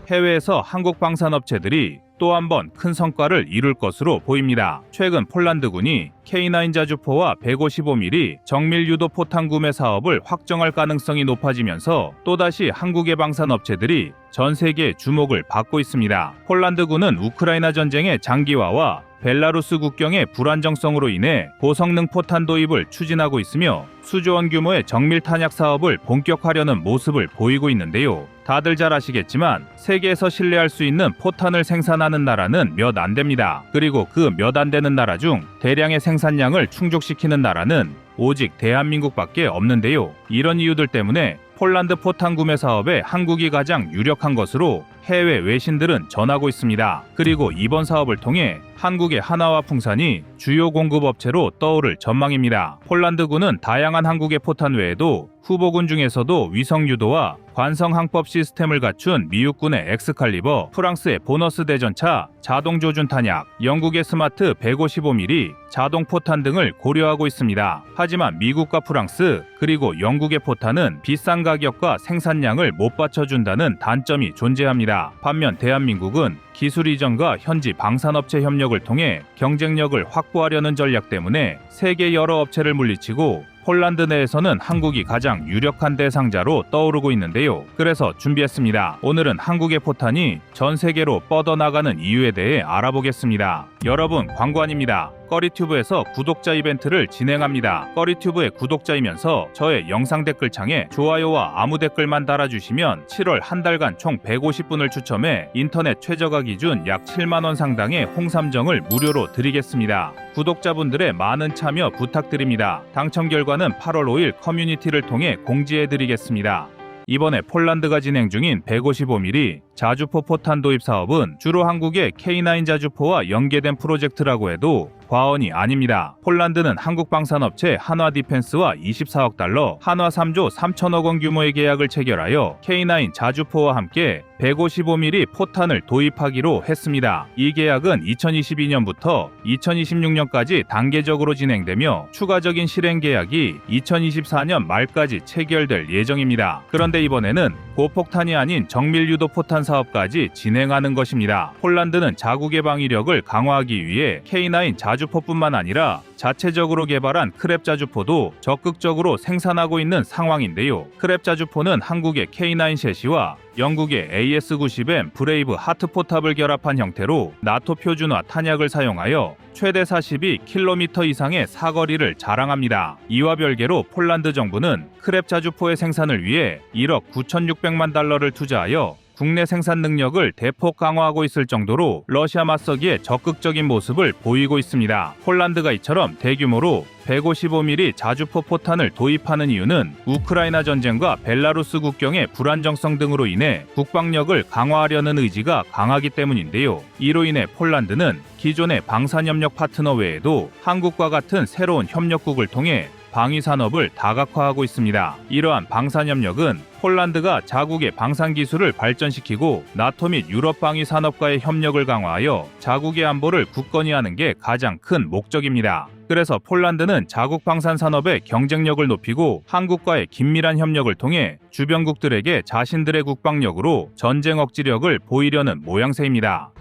해외에서 한국 방산업체들이 또 한 번 큰 성과를 이룰 것으로 보입니다. 최근 폴란드군이 K9 자주포와 155mm 정밀 유도 포탄 구매 사업을 확정할 가능성이 높아지면서 또다시 한국의 방산업체들이 전 세계의 주목을 받고 있습니다. 폴란드군은 우크라이나 전쟁의 장기화와 벨라루스 국경의 불안정성으로 인해 고성능 포탄 도입을 추진하고 있으며 수조원 규모의 정밀 탄약 사업을 본격화하려는 모습을 보이고 있는데요. 다들 잘 아시겠지만 세계에서 신뢰할 수 있는 포탄을 생산하는 나라는 몇 안 됩니다. 그리고 그 몇 안 되는 나라 중 대량의 생산량을 충족시키는 나라는 오직 대한민국밖에 없는데요. 이런 이유들 때문에 폴란드 포탄 구매 사업에 한국이 가장 유력한 것으로 해외 외신들은 전하고 있습니다. 그리고 이번 사업을 통해 한국의 한화와 풍산이 주요 공급업체로 떠오를 전망입니다. 폴란드군은 다양한 한국의 포탄 외에도 후보군 중에서도 위성 유도와 관성 항법 시스템을 갖춘 미국군의 엑스칼리버, 프랑스의 보너스 대전차, 자동 조준 탄약, 영국의 스마트 155mm 자동 포탄 등을 고려하고 있습니다. 하지만 미국과 프랑스 그리고 영국의 포탄은 비싼 가격과 생산량을 못 받쳐준다는 단점이 존재합니다. 반면 대한민국은 기술 이전과 현지 방산업체 협력을 통해 경쟁력을 확보하려는 전략 때문에 세계 여러 업체를 물리치고 폴란드 내에서는 한국이 가장 유력한 대상자로 떠오르고 있는데요. 그래서 준비했습니다. 오늘은 한국의 포탄이 전 세계로 뻗어나가는 이유에 대해 알아보겠습니다. 여러분, 광고 아닙니다. 꺼리튜브에서 구독자 이벤트를 진행합니다. 꺼리튜브의 구독자이면서 저의 영상 댓글창에 좋아요와 아무 댓글만 달아주시면 7월 한 달간 총 150분을 추첨해 인터넷 최저가 기준 약 7만원 상당의 홍삼정을 무료로 드리겠습니다. 구독자분들의 많은 참여 부탁드립니다. 당첨 결과는 8월 5일 커뮤니티를 통해 공지해드리겠습니다. 이번에 폴란드가 진행 중인 155mm 자주포 포탄 도입 사업은 주로 한국의 K9 자주포와 연계된 프로젝트라고 해도 과언이 아닙니다. 폴란드는 한국 방산업체 한화 디펜스와 24억 달러, 한화 3조 3천억 원 규모의 계약을 체결하여 K9 자주포와 함께 155mm 포탄을 도입하기로 했습니다. 이 계약은 2022년부터 2026년까지 단계적으로 진행되며 추가적인 실행 계약이 2024년 말까지 체결될 예정입니다. 그런데 이번에는 고폭탄이 아닌 정밀 유도 포탄 사업까지 진행하는 것입니다. 폴란드는 자국의 방위력을 강화하기 위해 K9 자주포뿐만 아니라 자체적으로 개발한 크랩 자주포도 적극적으로 생산하고 있는 상황인데요. 크랩 자주포는 한국의 K9 셰시와 영국의 AS-90M 브레이브 하트포탑을 결합한 형태로 나토 표준화 탄약을 사용하여 최대 42km 이상의 사거리를 자랑합니다. 이와 별개로 폴란드 정부는 크랩 자주포의 생산을 위해 1억 9,600만 달러를 투자하여 국내 생산 능력을 대폭 강화하고 있을 정도로 러시아 맞서기에 적극적인 모습을 보이고 있습니다. 폴란드가 이처럼 대규모로 155mm 자주포 포탄을 도입하는 이유는 우크라이나 전쟁과 벨라루스 국경의 불안정성 등으로 인해 국방력을 강화하려는 의지가 강하기 때문인데요. 이로 인해 폴란드는 기존의 방산협력 파트너 외에도 한국과 같은 새로운 협력국을 통해 방위산업을 다각화하고 있습니다. 이러한 방산협력은 폴란드가 자국의 방산기술을 발전시키고 나토 및 유럽 방위산업과의 협력을 강화하여 자국의 안보를 굳건히 하는 게 가장 큰 목적입니다. 그래서 폴란드는 자국 방산산업의 경쟁력을 높이고 한국과의 긴밀한 협력을 통해 주변국들에게 자신들의 국방력으로 전쟁 억지력을 보이려는 모양새입니다.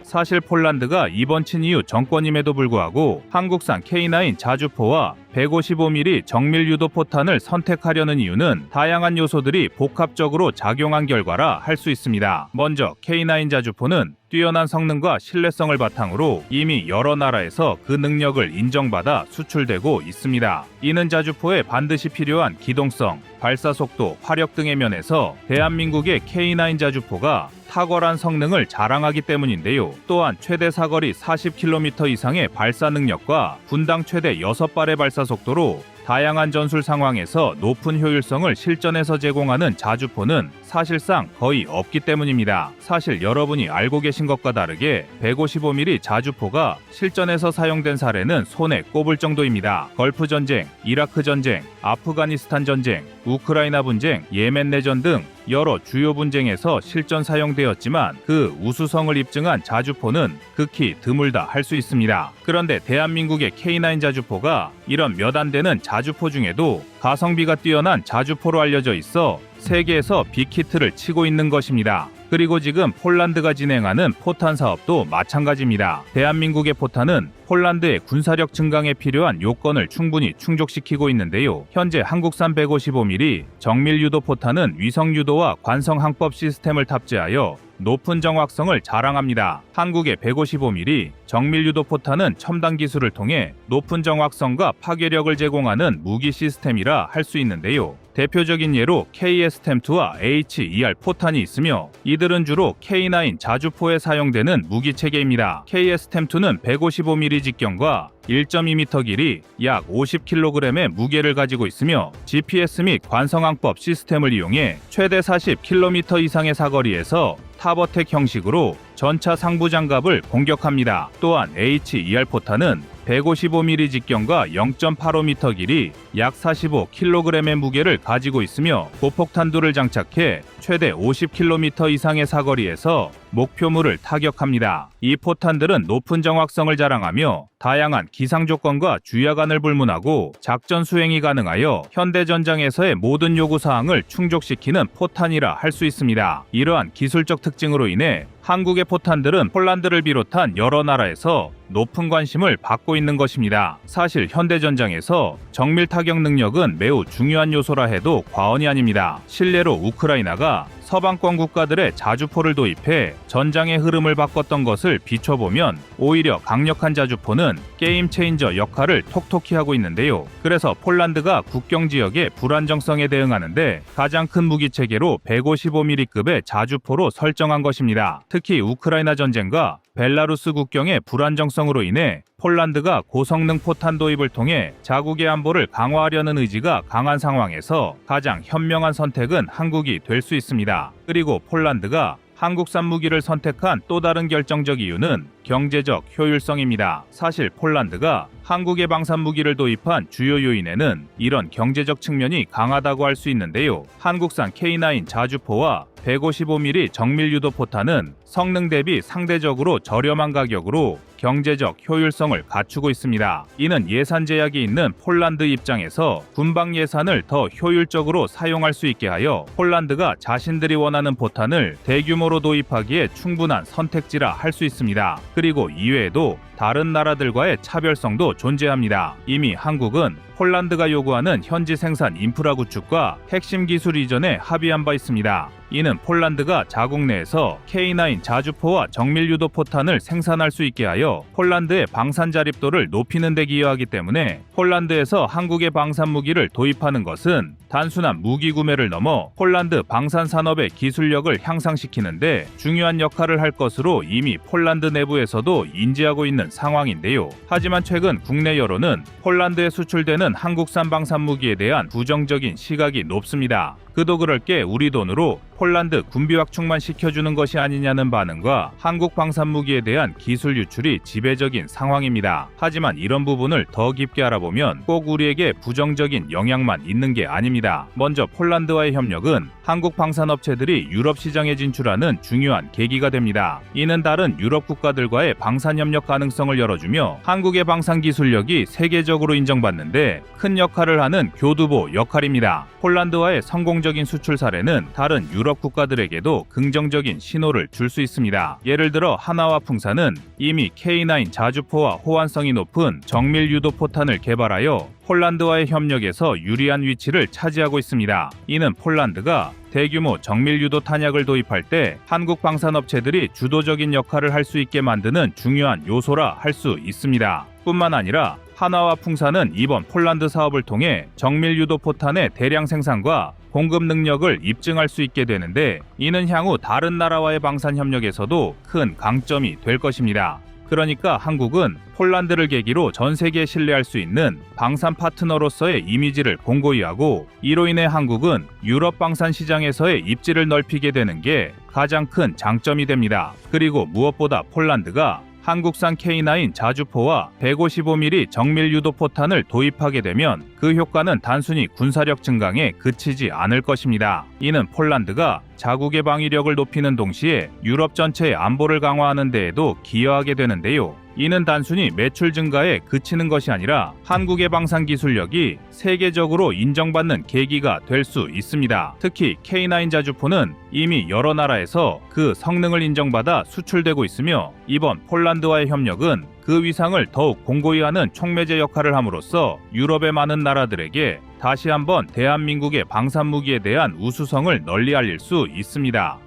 사실 폴란드가 이번 친 이후 정권임에도 불구하고 한국산 K9 자주포와 155mm 정밀 유도 포탄을 선택하려는 이유는 다양한 요소들이 복합적으로 작용한 결과라 할 수 있습니다. 먼저 K9 자주포는 뛰어난 성능과 신뢰성을 바탕으로 이미 여러 나라에서 그 능력을 인정받아 수출되고 있습니다. 이는 자주포에 반드시 필요한 기동성, 발사 속도, 화력 등의 면에서 대한민국의 K9 자주포가 탁월한 성능을 자랑하기 때문인데요. 또한 최대 사거리 40km 이상의 발사 능력과 분당 최대 6발의 발사 속도로 다양한 전술 상황에서 높은 효율성을 실전에서 제공하는 자주포는 사실상 거의 없기 때문입니다. 사실 여러분이 알고 계신 것과 다르게 155mm 자주포가 실전에서 사용된 사례는 손에 꼽을 정도입니다. 걸프 전쟁, 이라크 전쟁, 아프가니스탄 전쟁, 우크라이나 분쟁, 예멘 내전 등 여러 주요 분쟁에서 실전 사용되었지만 그 우수성을 입증한 자주포는 극히 드물다 할 수 있습니다. 그런데 대한민국의 K9 자주포가 이런 몇 안 되는 자주포 중에도 가성비가 뛰어난 자주포로 알려져 있어 세계에서 빅히트를 치고 있는 것입니다. 그리고 지금 폴란드가 진행하는 포탄 사업도 마찬가지입니다. 대한민국의 포탄은 폴란드의 군사력 증강에 필요한 요건을 충분히 충족시키고 있는데요. 현재 한국산 155mm 정밀 유도 포탄은 위성 유도와 관성 항법 시스템을 탑재하여 높은 정확성을 자랑합니다. 한국의 155mm 정밀 유도 포탄은 첨단 기술을 통해 높은 정확성과 파괴력을 제공하는 무기 시스템이라 할 수 있는데요. 대표적인 예로 KS-10-2와 HER 포탄이 있으며 이들은 주로 K9 자주포에 사용되는 무기 체계입니다. KS-10-2는 155mm 직경과 1.2m 길이 약 50kg의 무게를 가지고 있으며 GPS 및 관성항법 시스템을 이용해 최대 40km 이상의 사거리에서 탑어택 형식으로 전차 상부 장갑을 공격합니다. 또한 HER 포탄은 155mm 직경과 0.85m 길이 약 45kg의 무게를 가지고 있으며 고폭탄두를 장착해 최대 50km 이상의 사거리에서 목표물을 타격합니다. 이 포탄들은 높은 정확성을 자랑하며 다양한 기상 조건과 주야간을 불문하고 작전 수행이 가능하여 현대전장에서의 모든 요구사항을 충족시키는 포탄이라 할 수 있습니다. 이러한 기술적 특징으로 인해 한국의 포탄들은 폴란드를 비롯한 여러 나라에서 높은 관심을 받고 있는 것입니다. 사실 현대전장에서 정밀 타격 능력은 매우 중요한 요소라 해도 과언이 아닙니다. 실례로 우크라이나가 서방권 국가들의 자주포를 도입해 전장의 흐름을 바꿨던 것을 비춰보면 오히려 강력한 자주포는 게임 체인저 역할을 톡톡히 하고 있는데요. 그래서 폴란드가 국경 지역의 불안정성에 대응하는데 가장 큰 무기 체계로 155mm급의 자주포로 설정한 것입니다. 특히 우크라이나 전쟁과 벨라루스 국경의 불안정성으로 인해 폴란드가 고성능 포탄 도입을 통해 자국의 안보를 강화하려는 의지가 강한 상황에서 가장 현명한 선택은 한국이 될 수 있습니다. 그리고 폴란드가 한국산 무기를 선택한 또 다른 결정적 이유는 경제적 효율성입니다. 사실 폴란드가 한국의 방산 무기를 도입한 주요 요인에는 이런 경제적 측면이 강하다고 할 수 있는데요. 한국산 K9 자주포와 155mm 정밀 유도 포탄은 성능 대비 상대적으로 저렴한 가격으로 경제적 효율성을 갖추고 있습니다. 이는 예산 제약이 있는 폴란드 입장에서 군방 예산을 더 효율적으로 사용할 수 있게 하여 폴란드가 자신들이 원하는 포탄을 대규모로 도입하기에 충분한 선택지라 할 수 있습니다. 그리고 이외에도 다른 나라들과의 차별성도 존재합니다. 이미 한국은 폴란드가 요구하는 현지 생산 인프라 구축과 핵심 기술 이전에 합의한 바 있습니다. 이는 폴란드가 자국 내에서 K9 자주포와 정밀 유도 포탄을 생산할 수 있게 하여 폴란드의 방산 자립도를 높이는 데 기여하기 때문에 폴란드에서 한국의 방산 무기를 도입하는 것은 단순한 무기 구매를 넘어 폴란드 방산 산업의 기술력을 향상시키는데 중요한 역할을 할 것으로 이미 폴란드 내부에서도 인지하고 있는 상황인데요. 하지만 최근 국내 여론은 폴란드에 수출되는 한국산 방산 무기에 대한 부정적인 시각이 높습니다. 그도 그럴 게 우리 돈으로 폴란드 군비 확충만 시켜주는 것이 아니냐는 반응과 한국 방산 무기에 대한 기술 유출이 지배적인 상황입니다. 하지만 이런 부분을 더 깊게 알아보면 꼭 우리에게 부정적인 영향만 있는 게 아닙니다. 먼저 폴란드와의 협력은 한국 방산업체들이 유럽 시장에 진출하는 중요한 계기가 됩니다. 이는 다른 유럽 국가들과의 방산 협력 가능성을 열어주며 한국의 방산 기술력이 세계적으로 인정받는데 큰 역할을 하는 교두보 역할입니다. 폴란드와의 성공적인 수출 사례는 다른 유럽 국가들에게도 긍정적인 신호를 줄 수 있습니다. 예를 들어 하나와 풍사는 이미 K9 자주포와 호환성이 높은 정밀 유도 포탄을 개발하여 폴란드와의 협력에서 유리한 위치를 차지하고 있습니다. 이는 폴란드가 대규모 정밀 유도 탄약을 도입할 때 한국 방산업체들이 주도적인 역할을 할 수 있게 만드는 중요한 요소라 할 수 있습니다. 뿐만 아니라 하나와 풍사는 이번 폴란드 사업을 통해 정밀 유도 포탄의 대량 생산과 공급 능력을 입증할 수 있게 되는데 이는 향후 다른 나라와의 방산 협력에서도 큰 강점이 될 것입니다. 그러니까 한국은 폴란드를 계기로 전 세계에 신뢰할 수 있는 방산 파트너로서의 이미지를 공고히 하고, 이로 인해 한국은 유럽 방산 시장에서의 입지를 넓히게 되는 게 가장 큰 장점이 됩니다. 그리고 무엇보다 폴란드가 한국산 K9 자주포와 155mm 정밀 유도 포탄을 도입하게 되면 그 효과는 단순히 군사력 증강에 그치지 않을 것입니다. 이는 폴란드가 자국의 방위력을 높이는 동시에 유럽 전체의 안보를 강화하는 데에도 기여하게 되는데요. 이는 단순히 매출 증가에 그치는 것이 아니라 한국의 방산 기술력이 세계적으로 인정받는 계기가 될 수 있습니다. 특히 K9 자주포는 이미 여러 나라에서 그 성능을 인정받아 수출되고 있으며, 이번 폴란드와의 협력은 그 위상을 더욱 공고히 하는 촉매제 역할을 함으로써 유럽의 많은 나라들에게 다시 한번 대한민국의 방산 무기에 대한 우수성을 널리 알릴 수 있습니다.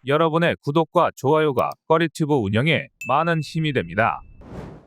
여러분의 구독과 좋아요가 꺼리튜브 운영에 많은 힘이 됩니다.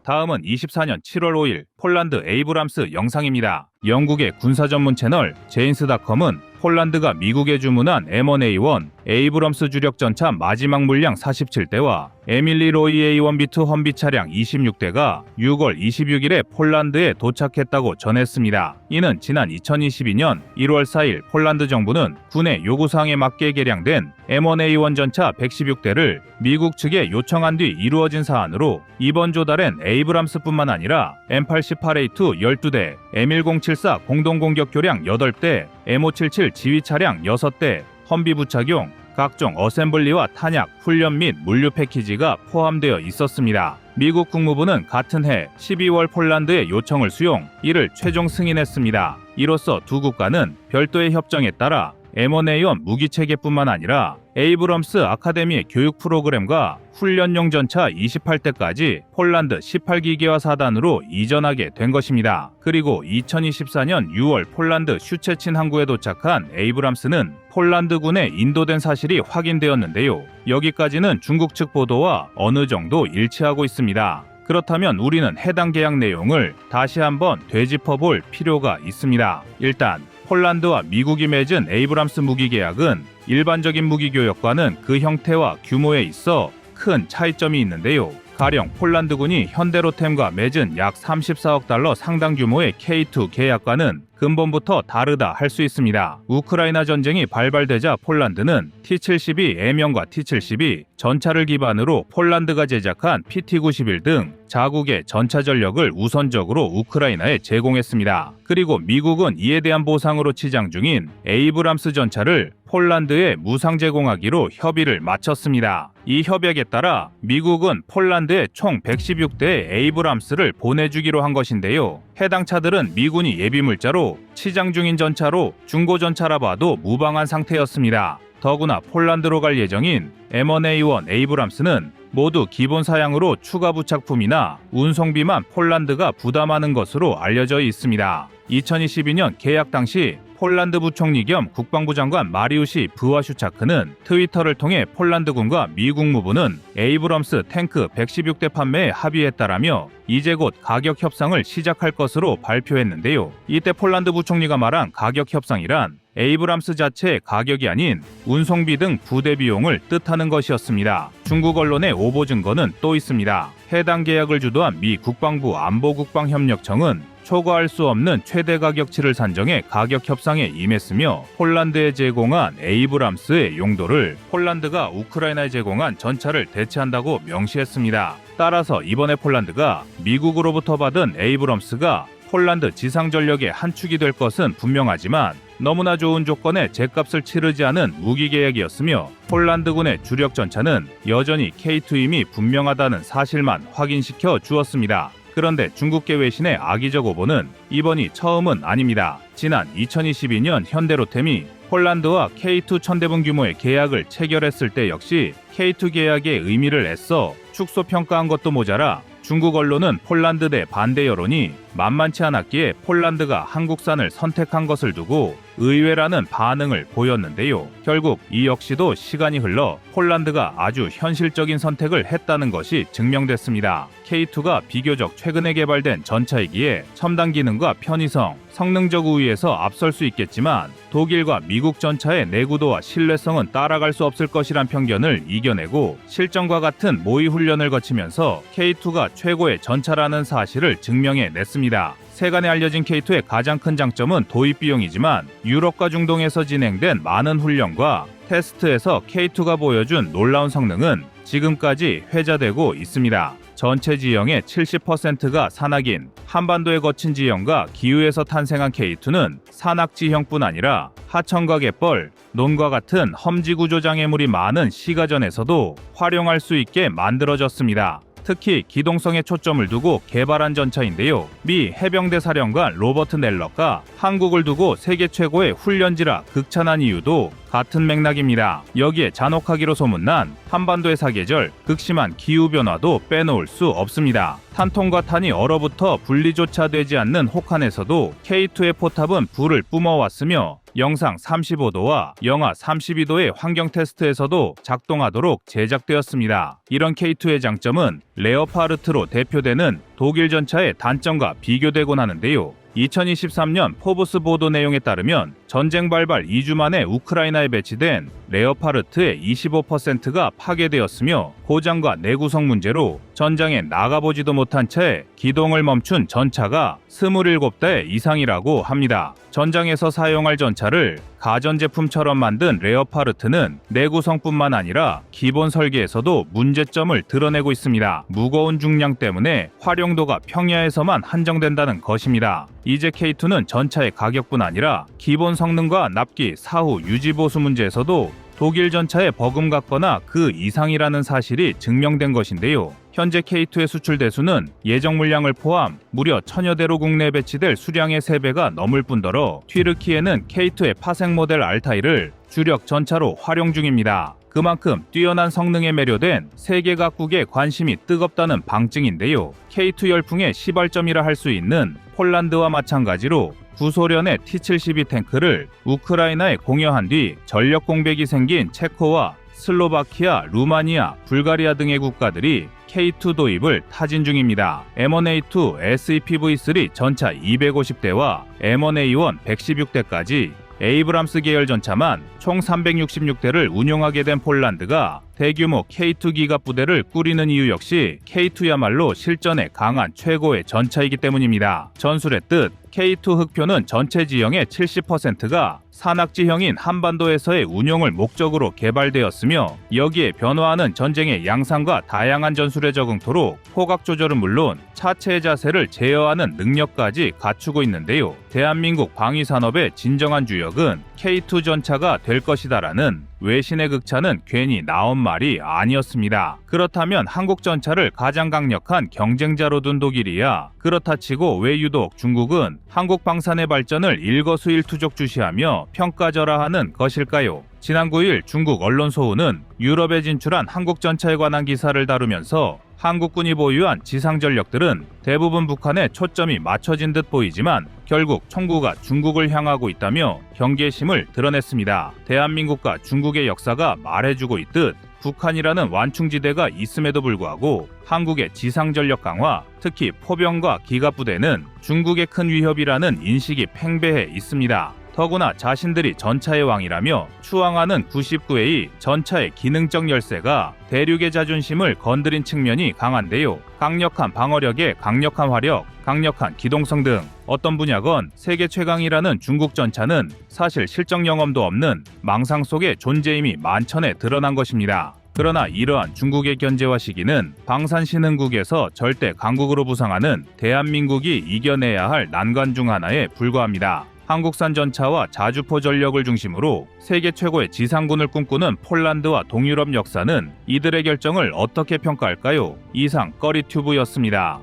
다음은 24년 7월 5일 폴란드 에이브람스 영상입니다. 영국의 군사 전문 채널 제인스닷컴은 폴란드가 미국에 주문한 M1A1 에이브럼스 주력 전차 마지막 물량 47대와 에밀리 로이 A1B2 험비 차량 26대가 6월 26일에 폴란드에 도착했다고 전했습니다. 이는 지난 2022년 1월 4일 폴란드 정부는 군의 요구사항에 맞게 개량된 M1A1 전차 116대를 미국 측에 요청한 뒤 이루어진 사안으로, 이번 조달엔 에이브람스뿐만 아니라 M88A2 12대, M1074 공동공격교량 8대, M577 지휘차량 6대, 험비 부착용, 각종 어셈블리와 탄약, 훈련 및 물류 패키지가 포함되어 있었습니다. 미국 국무부는 같은 해 12월 폴란드의 요청을 수용, 이를 최종 승인했습니다. 이로써 두 국가는 별도의 협정에 따라 M1A1 무기체계뿐만 아니라 에이브럼스 아카데미의 교육 프로그램과 훈련용 전차 28대까지 폴란드 18기계화 사단으로 이전하게 된 것입니다. 그리고 2024년 6월 폴란드 슈체친 항구에 도착한 에이브람스는 폴란드군에 인도된 사실이 확인되었는데요. 여기까지는 중국 측 보도와 어느 정도 일치하고 있습니다. 그렇다면 우리는 해당 계약 내용을 다시 한번 되짚어볼 필요가 있습니다. 일단 폴란드와 미국이 맺은 에이브람스 무기 계약은 일반적인 무기 교역과는 그 형태와 규모에 있어 큰 차이점이 있는데요. 가령 폴란드군이 현대로템과 맺은 약 34억 달러 상당 규모의 K2 계약과는 근본부터 다르다 할 수 있습니다. 우크라이나 전쟁이 발발되자 폴란드는 T-72 M형과 T-72 전차를 기반으로 폴란드가 제작한 PT-91 등 자국의 전차 전력을 우선적으로 우크라이나에 제공했습니다. 그리고 미국은 이에 대한 보상으로 치장 중인 에이브람스 전차를 폴란드에 무상 제공하기로 협의를 마쳤습니다. 이 협약에 따라 미국은 폴란드에 총 116대의 에이브람스를 보내주기로 한 것인데요. 해당 차들은 미군이 예비물자로 치장 중인 전차로 중고전차라 봐도 무방한 상태였습니다. 더구나 폴란드로 갈 예정인 M1A1 에이브람스는 모두 기본 사양으로 추가 부착품이나 운송비만 폴란드가 부담하는 것으로 알려져 있습니다. 2022년 계약 당시 폴란드 부총리 겸 국방부 장관 마리우시 브와슈차크는 트위터를 통해 폴란드군과 미 국무부는 에이브럼스 탱크 116대 판매에 합의했다라며 이제 곧 가격 협상을 시작할 것으로 발표했는데요. 이때 폴란드 부총리가 말한 가격 협상이란 에이브람스 자체의 가격이 아닌 운송비 등 부대 비용을 뜻하는 것이었습니다. 중국 언론의 오보 증거는 또 있습니다. 해당 계약을 주도한 미 국방부 안보국방협력청은 초과할 수 없는 최대 가격치를 산정해 가격 협상에 임했으며, 폴란드에 제공한 에이브람스의 용도를 폴란드가 우크라이나에 제공한 전차를 대체한다고 명시했습니다. 따라서 이번에 폴란드가 미국으로부터 받은 에이브럼스가 폴란드 지상전력의 한 축이 될 것은 분명하지만 너무나 좋은 조건에 제값을 치르지 않은 무기 계약이었으며, 폴란드군의 주력 전차는 여전히 K2임이 분명하다는 사실만 확인시켜 주었습니다. 그런데 중국계 외신의 악의적 오보는 이번이 처음은 아닙니다. 지난 2022년 현대로템이 폴란드와 K2 1000대분 규모의 계약을 체결했을 때 역시 K2 계약의 의미를 애써 축소 평가한 것도 모자라 중국 언론은 폴란드 대 반대 여론이 만만치 않았기에 폴란드가 한국산을 선택한 것을 두고 의외라는 반응을 보였는데요. 결국 이 역시도 시간이 흘러 폴란드가 아주 현실적인 선택을 했다는 것이 증명됐습니다. K2가 비교적 최근에 개발된 전차이기에 첨단 기능과 편의성, 성능적 우위에서 앞설 수 있겠지만 독일과 미국 전차의 내구도와 신뢰성은 따라갈 수 없을 것이란 편견을 이겨내고 실전과 같은 모의 훈련을 거치면서 K2가 최고의 전차라는 사실을 증명해냈습니다. 세간에 알려진 K2의 가장 큰 장점은 도입 비용이지만 유럽과 중동에서 진행된 많은 훈련과 테스트에서 K2가 보여준 놀라운 성능은 지금까지 회자되고 있습니다. 전체 지형의 70%가 산악인, 한반도의 거친 지형과 기후에서 탄생한 K2는 산악 지형뿐 아니라 하천과 갯벌, 논과 같은 험지 구조 장애물이 많은 시가전에서도 활용할 수 있게 만들어졌습니다. 특히 기동성에 초점을 두고 개발한 전차인데요. 미 해병대 사령관 로버트 넬러가 한국을 두고 세계 최고의 훈련지라 극찬한 이유도 같은 맥락입니다. 여기에 잔혹하기로 소문난 한반도의 사계절, 극심한 기후변화도 빼놓을 수 없습니다. 탄통과 탄이 얼어붙어 분리조차 되지 않는 혹한에서도 K2의 포탑은 불을 뿜어왔으며 영상 35도와 영하 32도의 환경 테스트에서도 작동하도록 제작되었습니다. 이런 K2의 장점은 레오파르트로 대표되는 독일 전차의 단점과 비교되곤 하는데요. 2023년 포브스 보도 내용에 따르면 전쟁 발발 2주 만에 우크라이나에 배치된 레오파르트의 25%가 파괴되었으며 고장과 내구성 문제로 전장에 나가보지도 못한 채 기동을 멈춘 전차가 27대 이상이라고 합니다. 전장에서 사용할 전차를 가전제품처럼 만든 레오파르트는 내구성뿐만 아니라 기본 설계에서도 문제점을 드러내고 있습니다. 무거운 중량 때문에 활용도가 평야에서만 한정된다는 것입니다. 이제 K2는 전차의 가격뿐 아니라 기본 성능과 납기, 사후, 유지보수 문제에서도 독일 전차에 버금갔거나 그 이상이라는 사실이 증명된 것인데요. 현재 K2의 수출 대수는 예정 물량을 포함 무려 1000여 대로 국내에 배치될 수량의 3배가 넘을 뿐더러 튀르키예는 K2의 파생 모델 알타이를 주력 전차로 활용 중입니다. 그만큼 뛰어난 성능에 매료된 세계 각국의 관심이 뜨겁다는 방증인데요. K2 열풍의 시발점이라 할 수 있는 폴란드와 마찬가지로 구소련의 T-72 탱크를 우크라이나에 공여한 뒤 전력 공백이 생긴 체코와 슬로바키아, 루마니아, 불가리아 등의 국가들이 K2 도입을 타진 중입니다. M1A2 SEPV3 전차 250대와 M1A1 116대까지 에이브람스 계열 전차만 총 366대를 운용하게 된 폴란드가 대규모 K2 기갑 부대를 꾸리는 이유 역시 K2야말로 실전에 강한 최고의 전차이기 때문입니다. 전술의 뜻, K2 흑표는 전체 지형의 70%가 산악지형인 한반도에서의 운용을 목적으로 개발되었으며 여기에 변화하는 전쟁의 양상과 다양한 전술에 적응토록 포각 조절은 물론 차체의 자세를 제어하는 능력까지 갖추고 있는데요. 대한민국 방위산업의 진정한 주역은 K2 전차가 될 것이다라는 외신의 극찬은 괜히 나온 말이 아니었습니다. 그렇다면 한국 전차를 가장 강력한 경쟁자로 둔 독일이야 그렇다 치고 왜 유독 중국은 한국 방산의 발전을 일거수일투족 주시하며 평가절하하는 것일까요? 지난 9일 중국 언론 소우는 유럽에 진출한 한국 전차에 관한 기사를 다루면서 한국군이 보유한 지상 전력들은 대부분 북한에 초점이 맞춰진 듯 보이지만 결국 총구가 중국을 향하고 있다며 경계심을 드러냈습니다. 대한민국과 중국의 역사가 말해주고 있듯 북한이라는 완충지대가 있음에도 불구하고 한국의 지상 전력 강화, 특히 포병과 기갑부대는 중국의 큰 위협이라는 인식이 팽배해 있습니다. 더구나 자신들이 전차의 왕이라며 추앙하는 99A 전차의 기능적 열세가 대륙의 자존심을 건드린 측면이 강한데요. 강력한 방어력에 강력한 화력, 강력한 기동성 등 어떤 분야건 세계 최강이라는 중국 전차는 사실 실적 영험도 없는 망상 속의 존재임이 만천에 드러난 것입니다. 그러나 이러한 중국의 견제와 시기는 방산신흥국에서 절대 강국으로 부상하는 대한민국이 이겨내야 할 난관 중 하나에 불과합니다. 한국산 전차와 자주포 전력을 중심으로 세계 최고의 지상군을 꿈꾸는 폴란드와 동유럽 역사는 이들의 결정을 어떻게 평가할까요? 이상 꺼리튜브였습니다.